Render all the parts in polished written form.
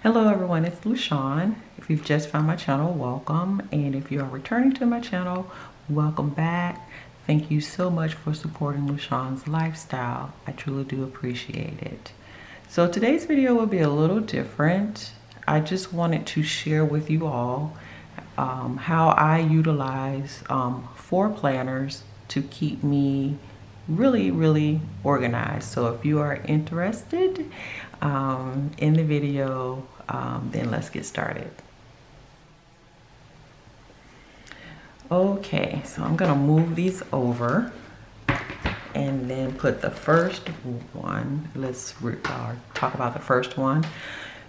Hello everyone, it's Lushawn. If you've just found my channel, welcome. And if you are returning to my channel, welcome back. Thank you so much for supporting Lushawn's lifestyle. I truly do appreciate it. So today's video will be a little different. I just wanted to share with you all how I utilize 4 planners to keep me really organized. So if you are interested in the video, then let's get started. Okay, so I'm gonna move these over and then put the first one. Let's talk about the first one.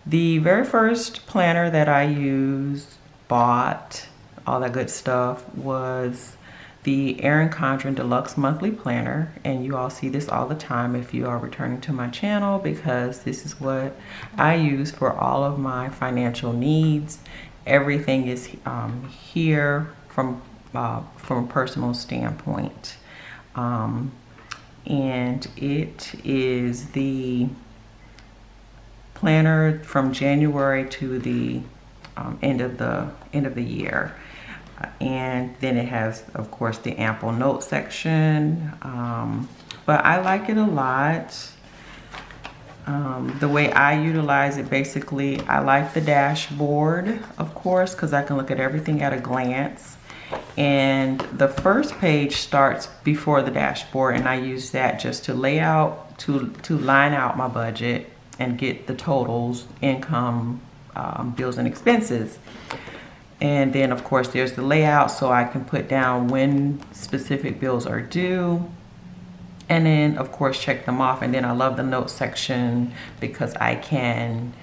The very first planner that I used, bought, all that good stuff, was the Erin Condren Deluxe Monthly Planner, and you all see this all the time if you are returning to my channel, because this is what I use for all of my financial needs. Everything is here from a personal standpoint, and it is the planner from January to the end of the year. And then it has, of course, the ample note section, but I like it a lot. The way I utilize it, basically, I like the dashboard, of course, because I can look at everything at a glance. And the first page starts before the dashboard, and I use that just to lay out, to line out my budget and get the totals, income, bills and expenses. And then of course there's the layout, so I can put down when specific bills are due, and then of course check them off. And then I love the notes section because I can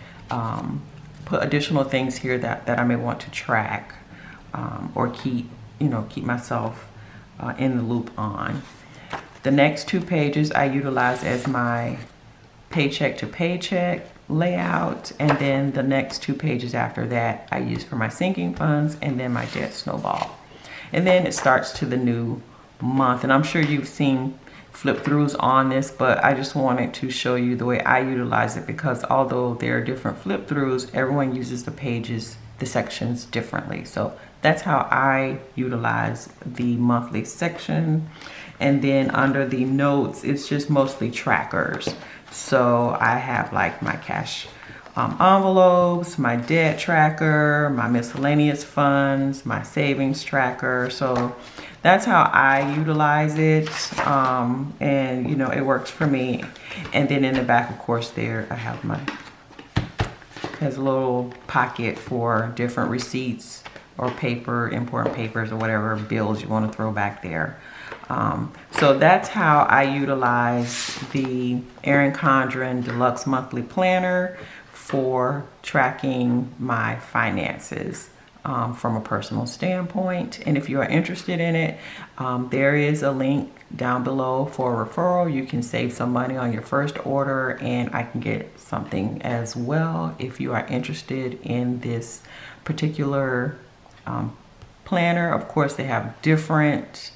put additional things here that I may want to track or keep myself in the loop on. The next 2 pages I utilize as my paycheck to paycheck layout, and then the next 2 pages after that I use for my sinking funds and then my debt snowball. And then it starts to the new month, and I'm sure you've seen flip throughs on this, but I just wanted to show you the way I utilize it, because although there are different flip throughs, everyone uses the pages, the sections differently. So that's how I utilize the monthly section. And then under the notes, it's just mostly trackers. So I have like my cash envelopes, my debt tracker, my miscellaneous funds, my savings tracker. So that's how I utilize it, and it works for me. And then in the back, of course, there I have has a little pocket for different receipts or paper, important papers or whatever bills you want to throw back there. So that's how I utilize the Erin Condren Deluxe Monthly Planner for tracking my finances from a personal standpoint. And if you are interested in it, there is a link down below for a referral. You can save some money on your first order, and I can get something as well if you are interested in this particular planner. Of course, they have different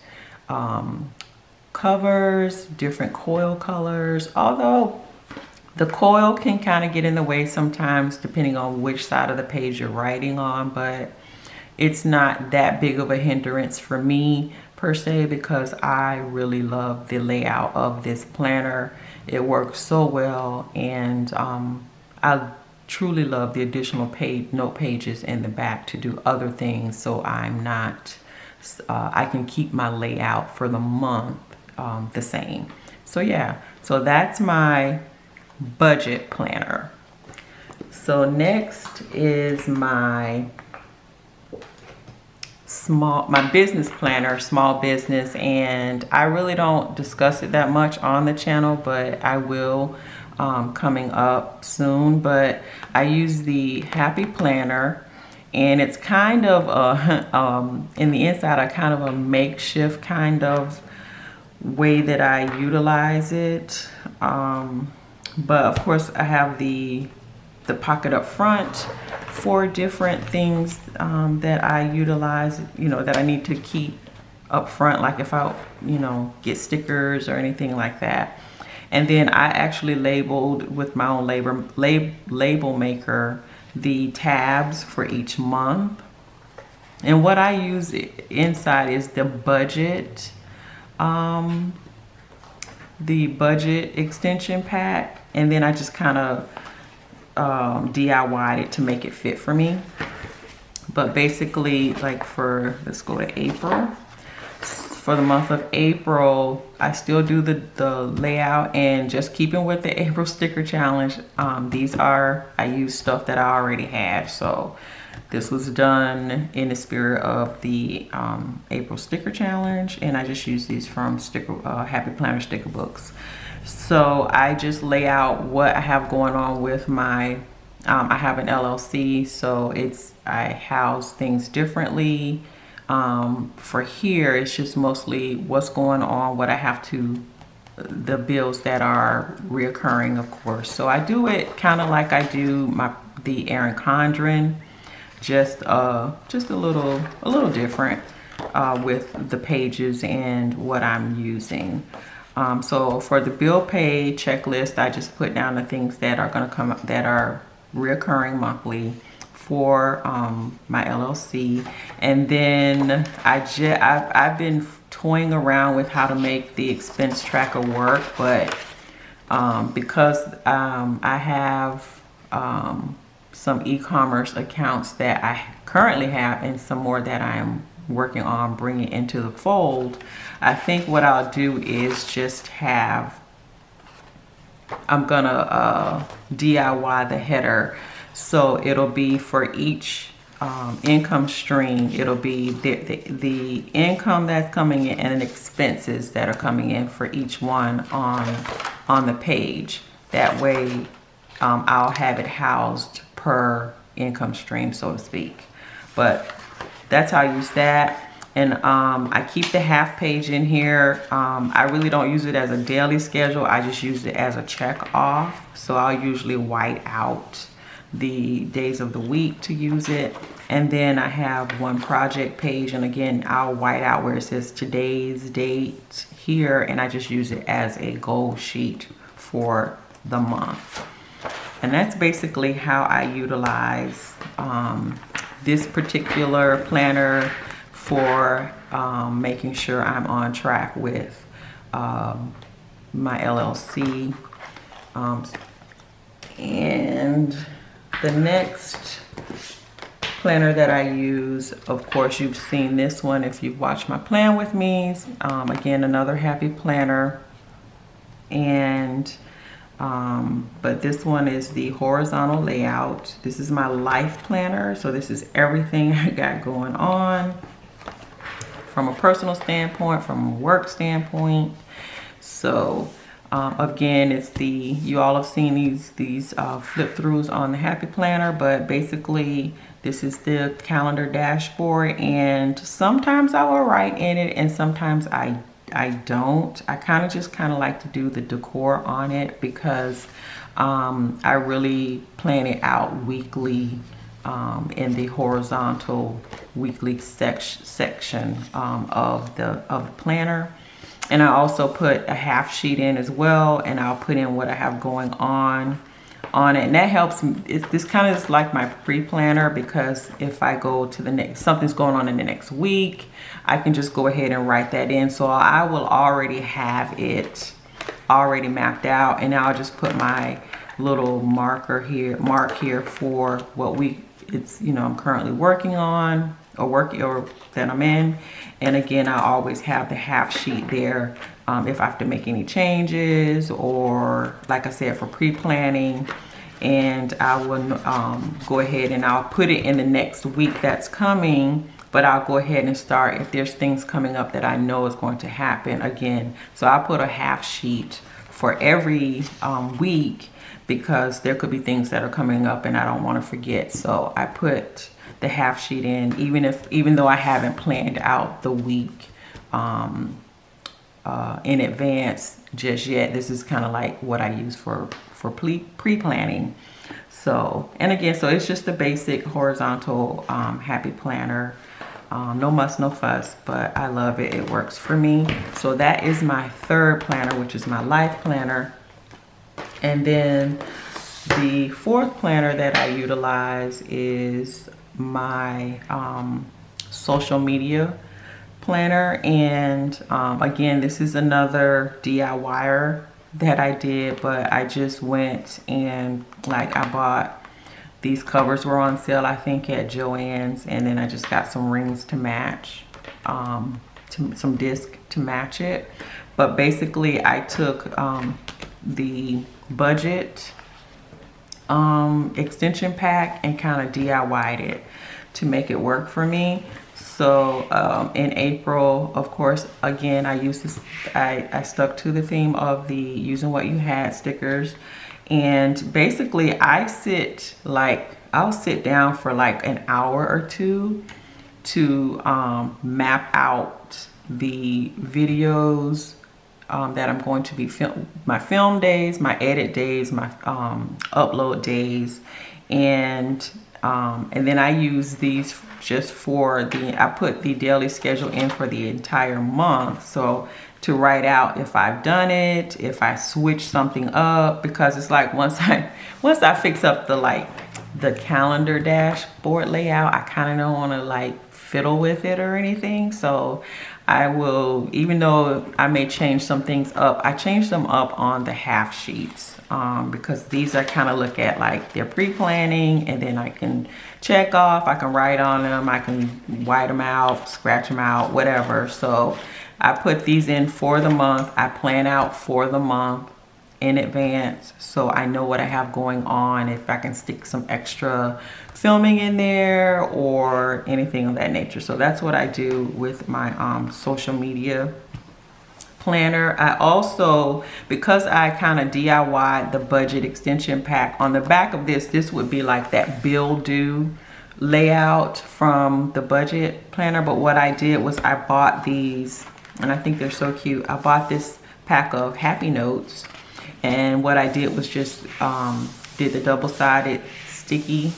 covers, different coil colors, although the coil can kind of get in the way sometimes depending on which side of the page you're writing on, but it's not that big of a hindrance for me per se, because I really love the layout of this planner. It works so well, and I truly love the additional note pages in the back to do other things, so I'm not I can keep my layout for the month the same. So yeah, so that's my budget planner. So next is my business planner, small business, and I really don't discuss it that much on the channel, but I will coming up soon. But I use the Happy Planner, and it's kind of a, in the inside, a kind of a makeshift kind of way that I utilize it. But of course I have the pocket up front for different things that I utilize, that I need to keep up front, like if I, get stickers or anything like that. And then I actually labeled with my own label maker the tabs for each month. And what I use inside is the budget extension pack, and then I just kind of DIY'd it to make it fit for me. But basically, like let's go to April. For the month of April, I still do the layout, and just keeping with the April sticker challenge, I use stuff that I already had. So this was done in the spirit of the April sticker challenge, and I just use these from Happy Planner sticker books. So I just lay out what I have going on with my, I have an LLC, so I house things differently. For here, it's just mostly what's going on, what I have to, the bills that are reoccurring, of course. So I do it kind of like I do the Erin Condren, just a little different with the pages and what I'm using. So for the bill pay checklist, I just put down the things that are going to come up that are reoccurring monthly for my LLC. And then I've been toying around with how to make the expense tracker work, but because I have some e-commerce accounts that I currently have, and some more that I am working on bringing into the fold, I think what I'll do is just I'm gonna DIY the header. So it'll be for each income stream, it'll be the income that's coming in and the expenses that are coming in for each one on the page. That way I'll have it housed per income stream, so to speak. But that's how I use that. And I keep the half page in here. I really don't use it as a daily schedule. I just use it as a check off. So I'll usually white out the days of the week to use it. And then I have one project page, and again, I'll white out where it says today's date here, and I just use it as a goal sheet for the month. And that's basically how I utilize this particular planner for making sure I'm on track with my LLC. And the next planner that I use, of course, you've seen this one if you've watched my plan with me. Again, another happy planner. And but this one is the horizontal layout. This is my life planner. So this is everything I got going on from a personal standpoint, from a work standpoint. So again, it's you all have seen these flip throughs on the Happy Planner, but basically this is the calendar dashboard, and sometimes I will write in it and sometimes I don't. I kind of like to do the decor on it because I really plan it out weekly in the horizontal weekly section of the planner. And I also put a half sheet in as well, and I'll put in what I have going on it, and that helps. This kind of is like my pre-planner, because if I go to the next, something's going on in the next week, I can just go ahead and write that in. So I will already have it already mapped out, and I'll just put my little mark here for what I'm currently working on or that I'm in. And again, I always have the half sheet there if I have to make any changes, or like I said, for pre-planning. And I will go ahead and I'll put it in the next week that's coming, but I'll go ahead and start if there's things coming up that I know is going to happen again. So I'll put a half sheet for every week, because there could be things that are coming up and I don't want to forget. So I put the half sheet in, even though I haven't planned out the week in advance just yet. This is kind of like what I use for pre-planning. So, and again, so it's just a basic horizontal happy planner. No muss, no fuss, but I love it. It works for me. So that is my third planner, which is my life planner. And then The fourth planner that I utilize is my social media planner, and again, this is another DIYer that I did, but I just went and like I bought these covers were on sale, I think at Joann's, and then I just got some rings to match, some disc to match it. But basically I took the budget extension pack and kind of DIY'd it to make it work for me. So in April, of course, again, I used this, I stuck to the theme of the using what you had stickers. And basically I'll sit down for like an hour or two to map out the videos that I'm going to be my film days, my edit days, my upload days, and then I use these just for I put the daily schedule in for the entire month. So to write out if I've done it, if I switch something up, because it's like once I fix up the calendar dashboard layout, I kind of don't want to like fiddle with it or anything. So I will, even though I may change some things up, I change them up on the half sheets because these I kind of look at like they're pre-planning, and then I can check off, I can write on them, I can white them out, scratch them out, whatever. So I put these in for the month. I plan out for the month in advance, so I know what I have going on, if I can stick some extra filming in there or anything of that nature. So that's what I do with my social media planner. I also, because I kind of DIY the budget extension pack, on the back of this would be like that bill due layout from the budget planner. But what I did was I bought these, and I think they're so cute. I bought this pack of Happy Notes, and what I did was just did the double-sided sticky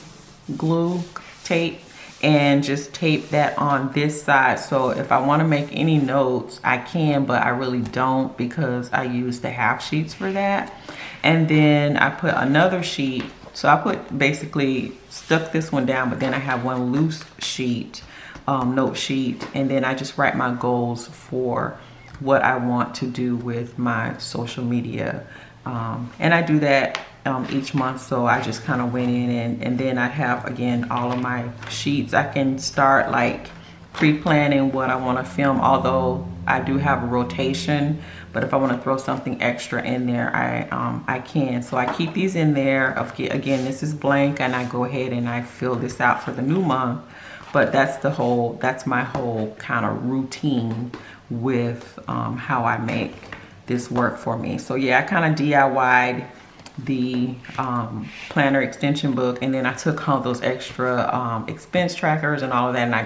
glue tape and just tape that on this side. So if I want to make any notes, I can, but I really don't because I use the half sheets for that. And then I put another sheet. So I put basically stuck this one down, but then I have one loose sheet, note sheet, and then I just write my goals for what I want to do with my social media. And I do that each month. So I just kind of went in, and then I have, again, all of my sheets. I can start like pre-planning what I want to film, although I do have a rotation, but if I want to throw something extra in there, I can. So I keep these in there. Again, this is blank, and I go ahead and I fill this out for the new month. But that's my whole kind of routine with how I make this work for me. So yeah, I kind of DIY'd the planner extension book, and then I took all those extra expense trackers and all of that, and I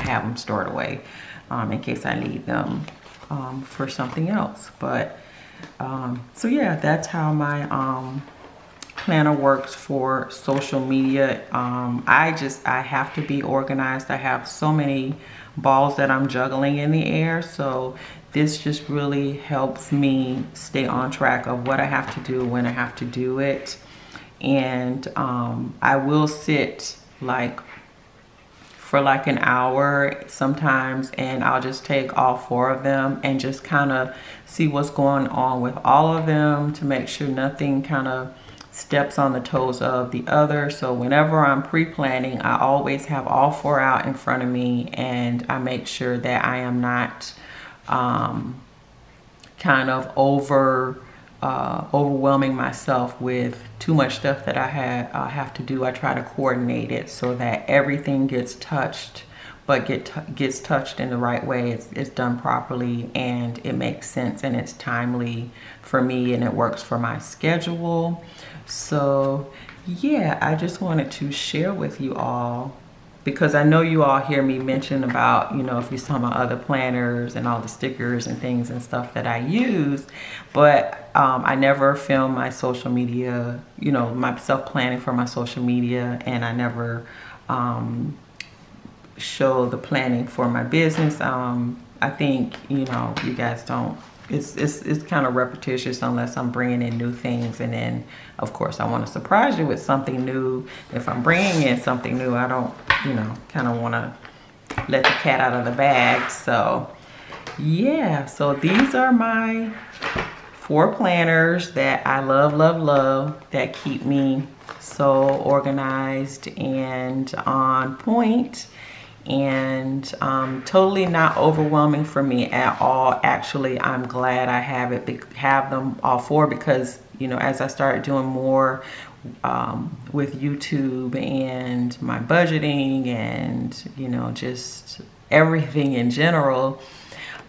have them stored away in case I need them for something else. But so yeah, that's how my planner works for social media. I have to be organized. I have so many balls that I'm juggling in the air, so this just really helps me stay on track of what I have to do when I have to do it. And I will sit for like an hour sometimes, and I'll just take all 4 of them and just kind of see what's going on with all of them to make sure nothing kind of steps on the toes of the other. So whenever I'm pre-planning, I always have all 4 out in front of me, and I make sure that I am not kind of overwhelming myself with too much stuff that I have to do. I try to coordinate it so that everything gets touched, but gets touched in the right way. It's done properly, and it makes sense, and it's timely for me, and it works for my schedule. So yeah, I just wanted to share with you all, because I know you all hear me mention about, you know, if you saw my other planners and all the stickers and things and stuff that I use, but I never film my social media, you know, myself planning for my social media, and I never show the planning for my business. I think, you know, you guys don't it's kind of repetitious unless I'm bringing in new things. And then of course I want to surprise you with something new. If I'm bringing in something new, I don't, you know, kind of want to let the cat out of the bag. So yeah, so these are my 4 planners that I love, love, love, that keep me so organized and on point, and totally not overwhelming for me at all. Actually, I'm glad I have them all 4, because, you know, as I started doing more with YouTube and my budgeting and, you know, just everything in general,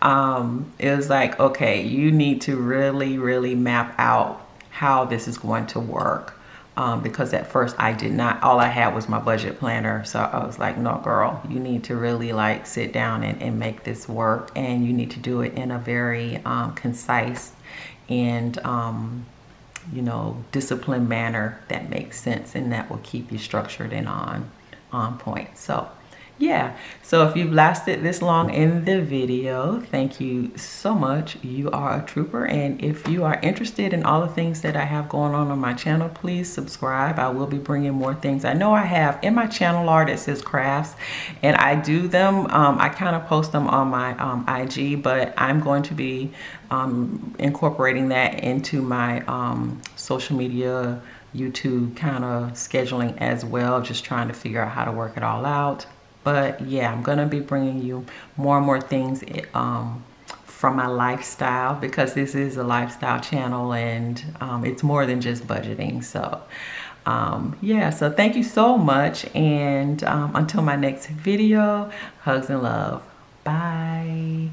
it was like, okay, you need to really, really map out how this is going to work. Because at first I did not, all I had was my budget planner. So I was like, no, girl, you need to really like sit down and make this work. And you need to do it in a very concise and, you know, disciplined manner that makes sense and that will keep you structured and on point. So yeah, so if you've lasted this long in the video, thank you so much. You are a trooper. And if you are interested in all the things that I have going on my channel, please subscribe. I will be bringing more things. I know I have in my channel art, it says crafts, and I do them. I kind of post them on my IG, but I'm going to be incorporating that into my social media, YouTube kind of scheduling as well, just trying to figure out how to work it all out. But yeah, I'm gonna be bringing you more and more things from my lifestyle, because this is a lifestyle channel, and it's more than just budgeting. So yeah, so thank you so much, and until my next video, hugs and love. Bye.